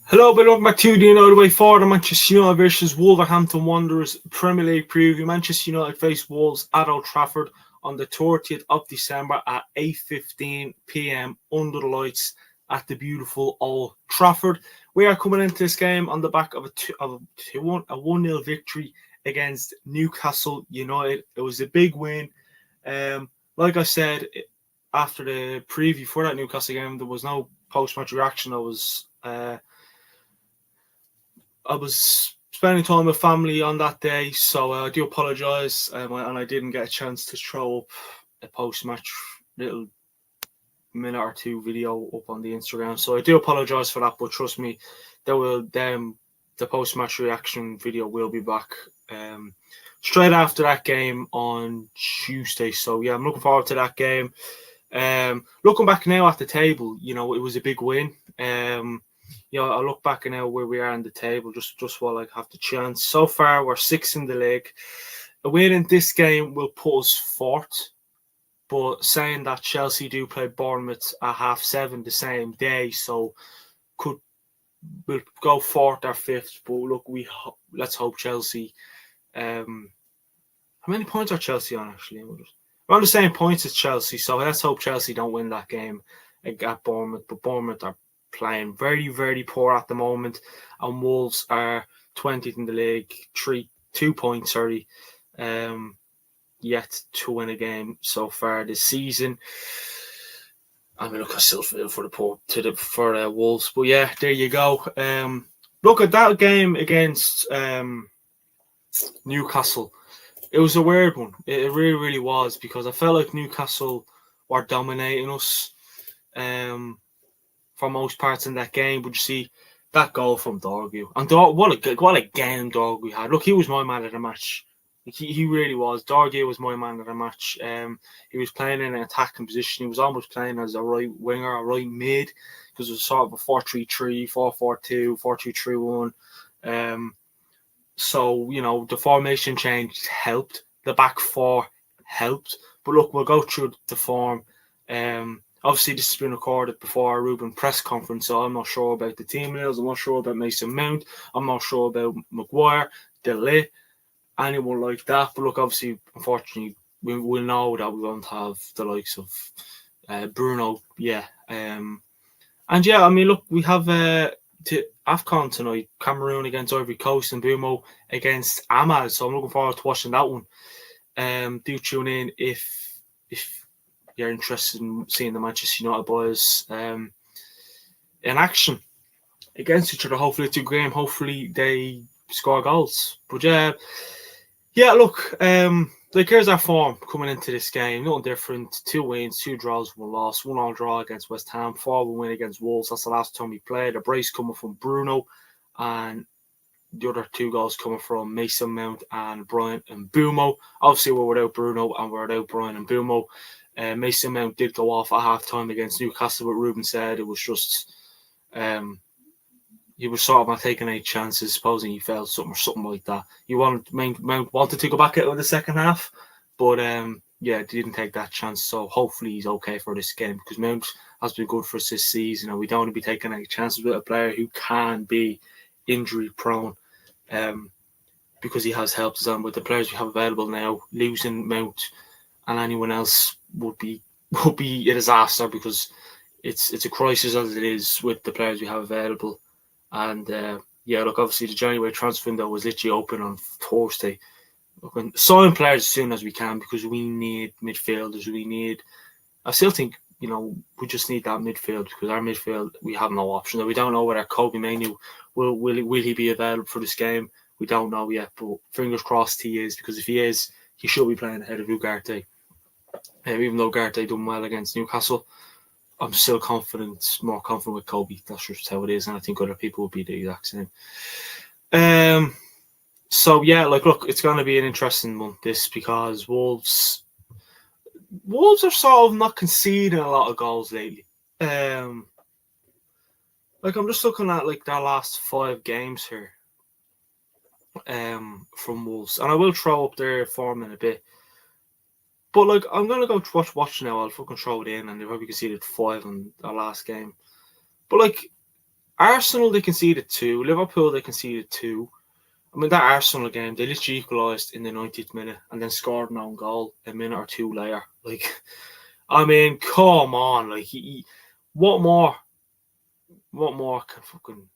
Hello, welcome back to the United Way for the Manchester United versus Wolverhampton Wanderers Premier League preview. Manchester United face Wolves at Old Trafford on the 30th of December at 8:15 p.m. under the lights at the beautiful Old Trafford. We are coming into this game on the back of a 1-0 victory against Newcastle United. It was a big win. Like I said, after the preview for that Newcastle game, there was no post-match reaction. I was spending time with family on that day, so I do apologise, and I didn't get a chance to throw up a post-match little minute or two video up on the Instagram. So I do apologise for that, but trust me, the post-match reaction video will be back straight after that game on Tuesday. So yeah, I'm looking forward to that game. Looking back now at the table, it was a big win. I look back now where we are on the table, just while I have the chance. So far, we're 6th in the league. A win in this game will put us 4th. But saying that, Chelsea do play Bournemouth at 7:30 the same day, so we'll go 4th or 5th. But look, let's hope Chelsea. How many points are Chelsea on actually? We're on the same points as Chelsea, so let's hope Chelsea don't win that game at Bournemouth. But Bournemouth are playing very, very poor at the moment, and Wolves are 20th in the league, 2 points, yet to win a game so far this season. I mean, look, I still feel for the Wolves, but yeah, there you go. Look at that game against Newcastle. It was a weird one. It really, really was, because I felt like Newcastle were dominating us for most parts in that game. But you see that goal from Dorgu, and what a game Dorgu had. Look, he was my man of the match. He really was. Dorgu was my man of the match. He was playing in an attacking position. He was almost playing as a right winger, a right mid, because it was sort of a 4-3-3, 4-4-2, 4-2-3-1. So, the formation change helped. The back four helped. But look, we'll go through the form. Obviously, this has been recorded before our Ruben press conference, so I'm not sure about the team nails. I'm not sure about Mason Mount. I'm not sure about Maguire, Delay, anyone like that. But look, obviously, unfortunately, we'll know that we won't have the likes of Bruno. Yeah. And yeah, I mean, look, we have AFCON tonight, Cameroon against Ivory Coast and Bumo against Ahmad. So I'm looking forward to watching that one. Do tune in if you're interested in seeing the Manchester United boys in action against each other. Hopefully it's a game. Hopefully they score goals. But yeah, look, here's our form coming into this game. Nothing different. 2 wins, 2 draws, 1 loss. 1-1 draw against West Ham. 4-1 win against Wolves. That's the last time we played. A brace coming from Bruno, and the other 2 goals coming from Mason Mount and Brian and Bumo. Obviously, we're without Bruno and we're without Brian and Bumo. Mason Mount did go off at half-time against Newcastle, but Ruben said it was just he was sort of not taking any chances, supposing he felt something like that. Mount wanted to go back out in the second half, but didn't take that chance. So hopefully he's okay for this game, because Mount has been good for us this season, and we don't want to be taking any chances with a player who can be injury prone, because he has helped us. And with the players we have available now, losing Mount and anyone else would be a disaster, because it's a crisis as it is with the players we have available. And look, obviously the January transfer window was literally open on Thursday. Sign players as soon as we can, because we need midfielders. I still think, we just need that midfield, because our midfield, we have no option. We don't know whether Kobe Mainoo will he be available for this game. We don't know yet, but fingers crossed he is, because if he is, he should be playing ahead of Ugarte. Even though Ugarte done well against Newcastle, I'm still more confident with Kobe. That's just how it is, and I think other people will be the exact same. So yeah, look, it's going to be an interesting month, this, because Wolves are sort of not conceding a lot of goals lately. I'm just looking at their last 5 games here from Wolves, and I will throw up their form in a bit. But I'm gonna go watch now. I'll fucking throw it in, and they probably conceded 5 in our last game. But Arsenal, they conceded 2. Liverpool, they conceded 2. I mean, that Arsenal game, they literally equalised in the 90th minute and then scored an own goal a minute or two later. Like, I mean, come on. Like, what more can fucking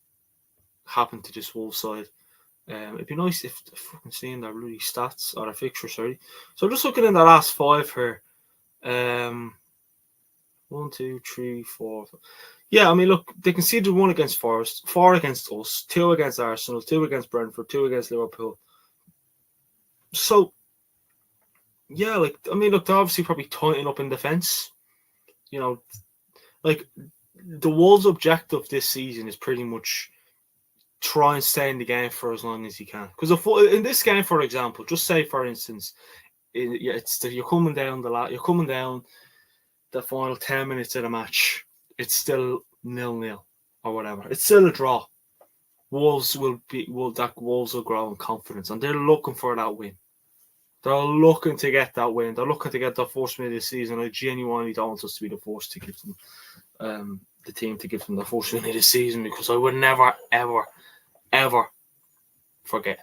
happen to this Wolves side? It'd be nice if fucking seeing their bloody stats or their fixture, sorry. So I'm just looking in the last 5 here. 1, 2, 3, 4. Yeah, I mean, look, they conceded 1 against Forest, 4 against us, 2 against Arsenal, 2 against Brentford, 2 against Liverpool. So, yeah, like, I mean, look, they're obviously probably tightening up in defence. You know, like, the Wolves' objective this season is pretty much try and stay in the game for as long as you can. Because in this game, for example, just say, for instance, you're coming down the final 10 minutes of the match, it's still 0-0 or whatever. It's still a draw. Wolves will grow in confidence, and they're looking for that win. They're looking to get that win. They're looking to get the first win of the season. I genuinely don't want us to be the force to give them, the team to give them the first win of the season, because I would never, ever, ever forget.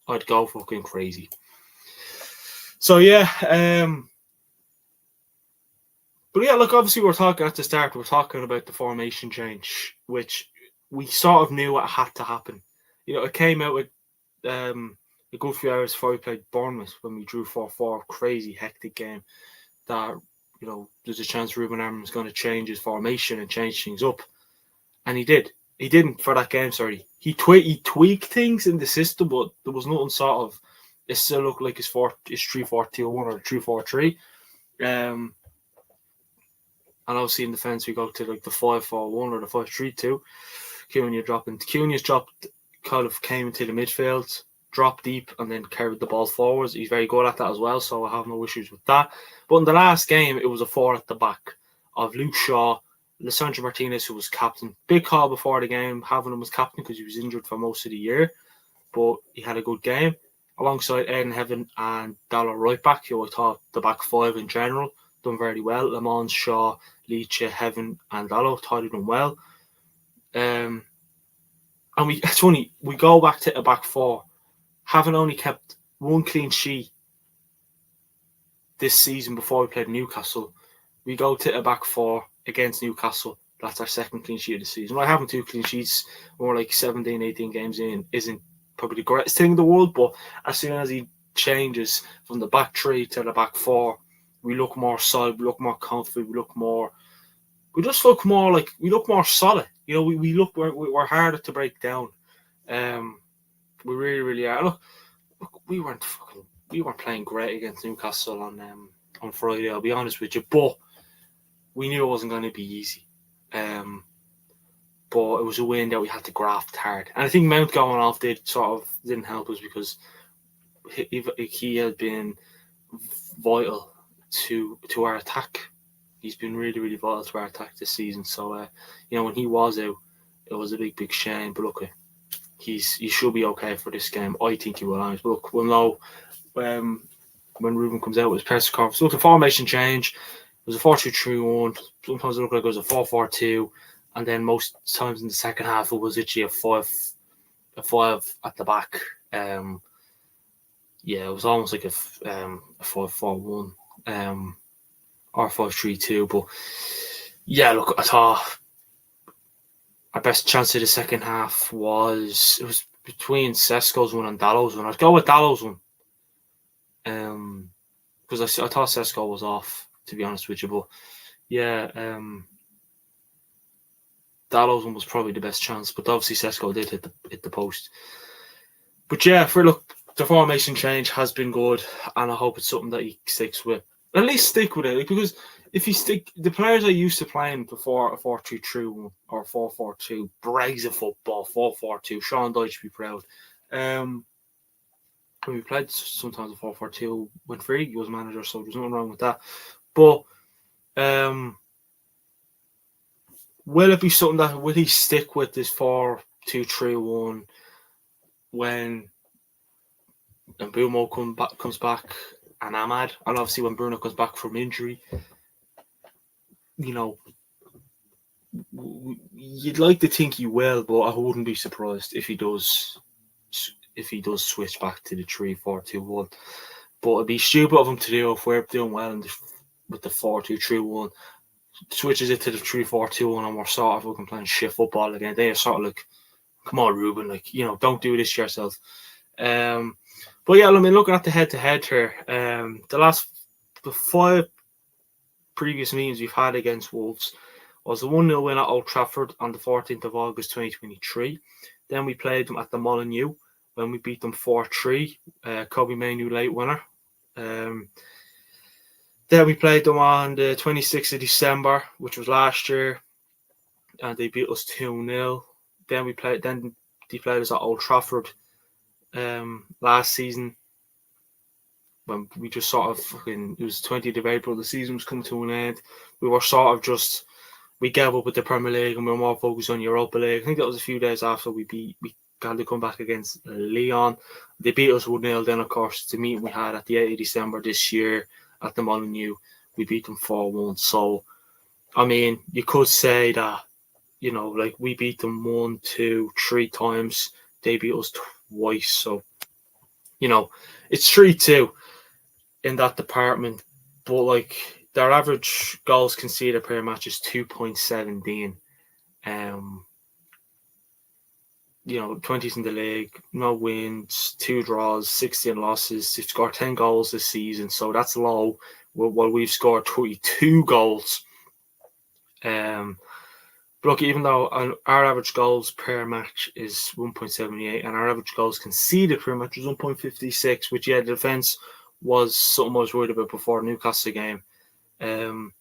I'd go fucking crazy. So yeah, but yeah, look, obviously we're talking about the formation change, which we sort of knew what had to happen. You know, it came out with a good few hours before we played Bournemouth when we drew 4-4, crazy hectic game that, you know, there's a chance Ruben Amorim was going to change his formation and change things up, and he did. He didn't for that game. Sorry, he tweaked things in the system, but there was nothing sort of. It still looked like his 3-4-2-1 or 3-4-3. And obviously in defence we go to like the 5-4-1 or the 5-3-2. Cunha's dropped, kind of came into the midfield, dropped deep, and then carried the ball forwards. He's very good at that as well, so I have no issues with that. But in the last game, it was a 4 at the back of Luke Shaw, Lisandro Martinez, who was captain. Big call before the game, having him as captain because he was injured for most of the year, but he had a good game. Alongside Eden Heaven and Dallo right back, who I thought the back 5 in general done very well. Le Mans, Shaw, Leach, Heaven, and Dallo thought he done well. And it's funny, we go back to a back 4, having only kept 1 clean sheet this season before we played Newcastle. We go to a back 4 against Newcastle. That's our 2nd clean sheet of the season. Like, having 2 clean sheets more like 17, 18 games in isn't probably the greatest thing in the world, but as soon as he changes from the back 3 to the back 4, we look more solid, we look more confident, we look more solid. You know, we're harder to break down. We really, really are. Look, we weren't playing great against Newcastle on Friday, I'll be honest with you, but we knew it wasn't going to be easy. But it was a win that we had to graft hard. And I think Mount going off didn't help us, because he had been vital to our attack. He's been really, really vital to our attack this season. So, you know, when he was out, it was a big, big shame. But look, he should be okay for this game. I think he will. But look, we'll know when Ruben comes out with his press conference. Look, the formation change. It was a 4-2-3-1. Sometimes it looked like it was a 4-4-2. And then most times in the second half, it was literally a 5 at the back. It was almost like a 5-4-1 or 5-3-2. But yeah, look, I thought our best chance of the second half was between Sesko's one and Dallo's one. I'd go with Dallo's one, because I thought Sesko was off, to be honest with you. But yeah, Dallo's one was probably the best chance, but obviously Sesko did hit the post. But yeah, the formation change has been good, and I hope it's something that he sticks with. At least stick with it, because if the players are used to playing before a 4-2-3-1 or 4-4-2, brazen football, 4-4-2. Sean Dyche be proud. When we played sometimes a 4-4-2 when Fergie was manager, so there's nothing wrong with that. But will it be something that will he stick with this 4-2-3-1 when Mbeumo comes back and Ahmad, and obviously when Bruno comes back from injury? You know, you'd like to think he will, but I wouldn't be surprised if he does. If he does switch back to the 3-4-2-1, but it'd be stupid of him to do if we're doing well with the 4-2-3-1. Switches it to the 3-4-2-1, and we're sort of looking playing shit football again. They're sort of like, come on, Ruben, like, don't do this to yourself. But yeah, I mean, looking at the head-to-head here, the 5 previous meetings we've had against Wolves was a 1-0 win at Old Trafford on the 14th of August 2023. Then we played them at the Molineux when we beat them 4-3. Kobe Mainu late winner. Then we played them on the 26th of December, which was last year, and they beat us 2-0. Then they played us at Old Trafford last season, when we just sort of it was 20th of April, the season was coming to an end. We were sort of we gave up with the Premier League and we were more focused on Europa League. I think that was a few days after we had to come back against Lyon. They beat us 1-0. Then, of course, the meeting we had at the 8th of December this year at the Molineux, we beat them 4-1. So, I mean, you could say that, like, we beat them 1, 2, 3 times. They beat us twice. So, it's 3-2 in that department. But, like, their average goals conceded per match is 2.17. 20s in the league, no wins, 2 draws, 16 losses. They've scored 10 goals this season, so that's low. While we've scored 32 goals. Look, even though our average goals per match is 1.78 and our average goals conceded per match was 1.56, which, the defence was something I was worried about before the Newcastle game. And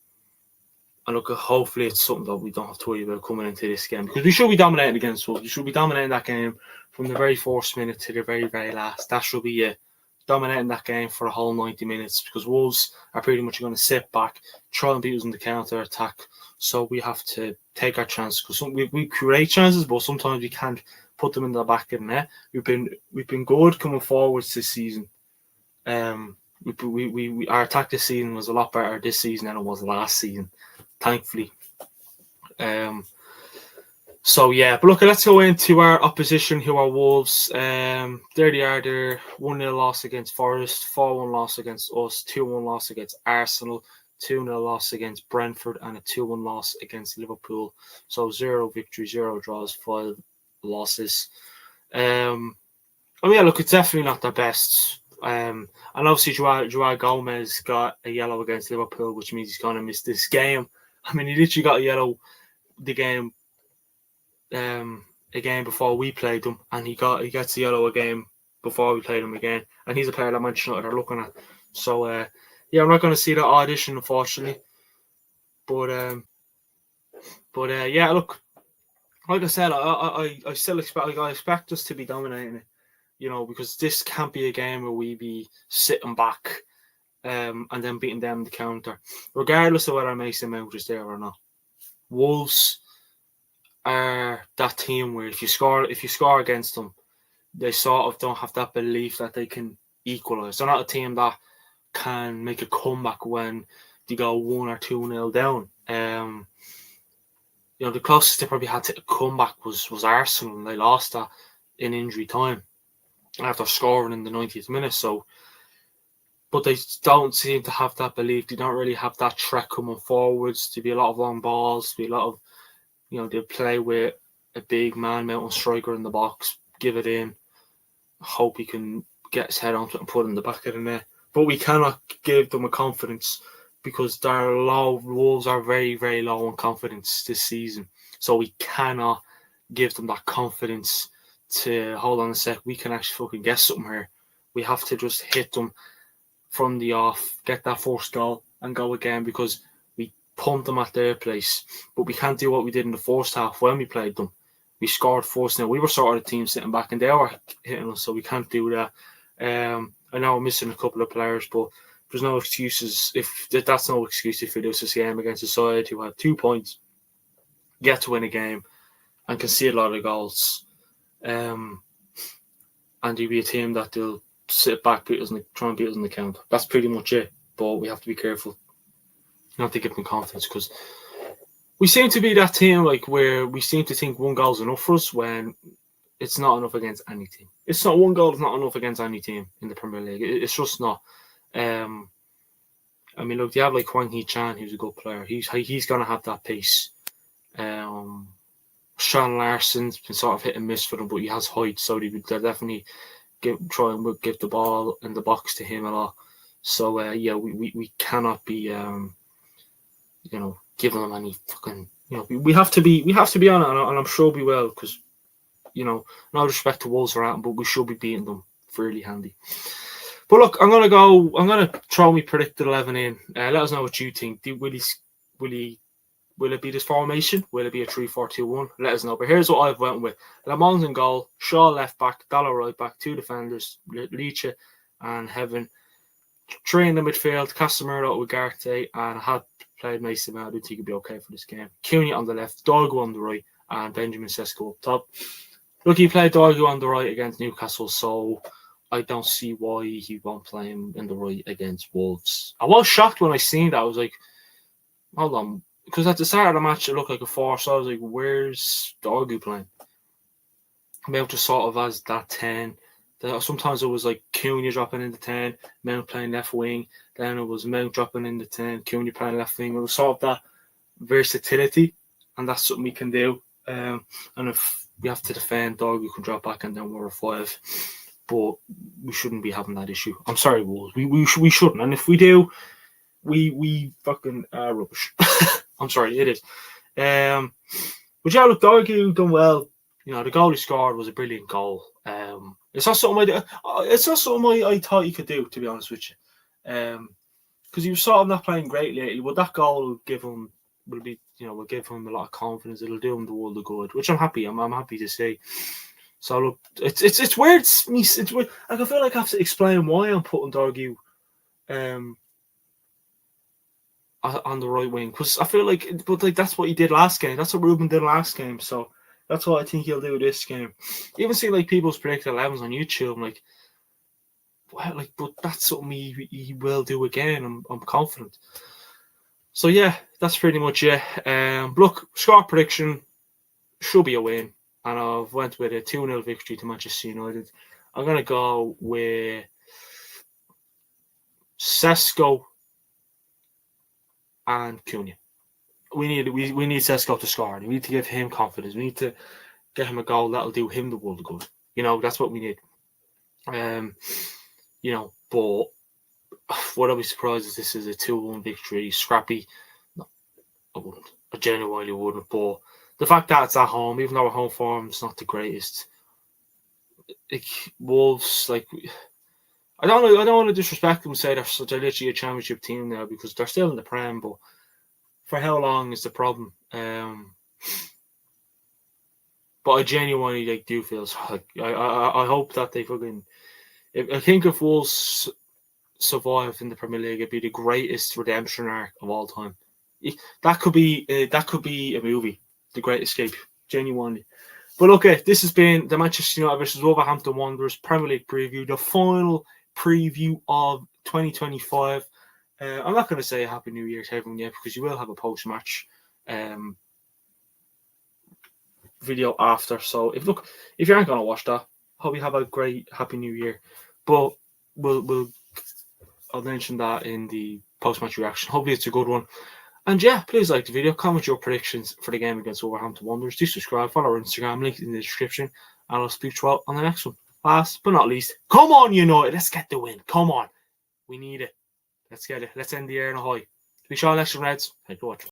look, hopefully it's something that we don't have to worry about coming into this game, because we should be dominating against Wolves. We should be dominating that game from the very first minute to the very, very last. That should be it. Dominating that game for the whole 90 minutes, because Wolves are pretty much going to sit back, try and beat us in the counter-attack. So we have to take our chances, because we create chances, but sometimes we can't put them in the back of the net. We've been good coming forwards this season. Our attack this season was a lot better this season than it was last season, thankfully. So yeah, but look, let's go into our opposition, who are Wolves. There they are. Their 1-0 loss against Forest, 4-1 loss against us, 2-1 loss against Arsenal, 2-0 loss against Brentford, and a 2-1 loss against Liverpool. So 0 victories, 0 draws, 5 losses. Look, it's definitely not their best. And obviously Joao Gomez got a yellow against Liverpool, which means he's going to miss this game. I mean, he literally got a yellow the game again before we played them, and he gets a yellow again before we played him again. And he's a player that Manchester United are looking at. So I'm not going to see that audition, unfortunately. But look, like I said, I still expect us to be dominating it. Because this can't be a game where we be sitting back and then beating them the counter, regardless of whether Mason Mount is there or not. Wolves are that team where if you score against them, they sort of don't have that belief that they can equalise. They're not a team that can make a comeback when they go 1 or 2-0 down. The closest they probably had to a comeback was Arsenal, and they lost that in injury time after scoring in the 90th minute. So, but they don't seem to have that belief. They don't really have that threat coming forwards. There'll be a lot of long balls. There'll be a lot of, they play with a big man, mountain striker in the box, give it in, hope he can get his head onto it and put it in the back of the net. But we cannot give them a confidence, because they're low. Wolves are very, very low on confidence this season. So we cannot give them that confidence to hold on a sec. We can actually fucking get something here. We have to just hit them from the off, get that first goal and go again, because we pumped them at their place. But we can't do what we did in the first half when we played them. We scored first. Now we were sort of the team sitting back and they were hitting us, so we can't do that. I know we're missing a couple of players, but there's no excuses. That's no excuse if we lose this game against a side who have 2 points, get to win a game, and concede a lot of goals. And you'll be a team that will sit back, try and beat us in the count. That's pretty much it. But we have to be careful not to give them confidence, because we seem to be that team like where we seem to think one goal's enough for us when it's not enough against any team. It's not one goal is not enough against any team in the Premier League. It's just not. I mean, look, you have like Hwang Hee-chan, who's a good player. He's going to have that pace. Sean Larson's been sort of hit and miss for them, but he has height, so they'll definitely try and give the ball in the box to him a lot. So yeah, we cannot be giving them any fucking we have to be on it, and I'm sure we will, because no respect to Wolves or that, but we should be beating them fairly handy. But look, I'm gonna throw my predicted 11 in. Let us know what you think. Will it be this formation? Will it be a 3-4-2-1? Let us know. But here's what I've went with: Lamont in goal, Shaw left back, Dallow right back, 2 defenders, Leach and Heaven. 3 in the midfield, Casemiro, Ugarte, and I had played Mason Mount. I do think he'd be okay for this game. Cunha on the left, Dorgu on the right, and Benjamin Sesko up top. Look, he played Dorgu on the right against Newcastle, so I don't see why he won't play him in the right against Wolves. I was shocked when I seen that. I was like, hold on. Because at the start of the match, it looked like a 4, so I was like, where's Dorgu playing? Mount just sort of as that 10. Sometimes it was like Cunha dropping in the 10, Mount playing left wing. Then it was Mount dropping in the 10, Cunha playing left wing. It was sort of that versatility, and that's something we can do. And if we have to defend, Dorgu can drop back, and then we're a 5. But we shouldn't be having that issue. I'm sorry, Wolves. We shouldn't. And if we do, we fucking are rubbish. I'm sorry, it is. But yeah, look, Dorgu done well. The goal he scored was a brilliant goal. It's not something I thought he could do, to be honest with you. Because he was sort of not playing great lately. But that goal will give him a lot of confidence. It'll do him the world of good, which I'm happy. I'm happy to see. So look, it's weird. It's weird. Like, I feel like I have to explain why I'm putting Dorgu on the right wing, because I feel like, that's what he did last game. That's what Ruben did last game. So that's what I think he'll do this game. You even see like people's predicted 11s on YouTube. I'm like, well, but that's something he will do again. I'm confident. So yeah, that's pretty much it. Look, score prediction should be a win. And I've went with a 2-0 victory to Manchester United. I'm going to go with Sesko and Cunha. We need Sesko to score. We need to give him confidence. We need to get him a goal that'll do him the world of good. That's what we need. But would I be surprised if this is a 2-1 victory? Scrappy? No, I wouldn't. I genuinely wouldn't. But the fact that it's at home, even though our home form is not the greatest, Wolves, I don't want to disrespect them and say they're literally a championship team now, because they're still in the Prem, but for how long is the problem? But I genuinely do feel I hope that they fucking. I think if Wolves survive in the Premier League, it'd be the greatest redemption arc of all time. That could be a movie, The Great Escape, genuinely. But okay, this has been the Manchester United versus Wolverhampton Wanderers Premier League preview, the final preview of 2025. I'm not going to say a Happy New Year to everyone yet, because you will have a post-match video after. So if you aren't going to watch that, hope you have a great Happy New Year. But I'll mention that in the post-match reaction. Hopefully it's a good one. And yeah, please like the video, comment your predictions for the game against Wolverhampton Wanderers. Do subscribe, follow our Instagram, link in the description, and I'll speak to you all on the next one. Last but not least, come on, United, let's get the win. Come on, we need it. Let's get it. Let's end the year in a high. Be sure next one, Reds. Thank you for watching.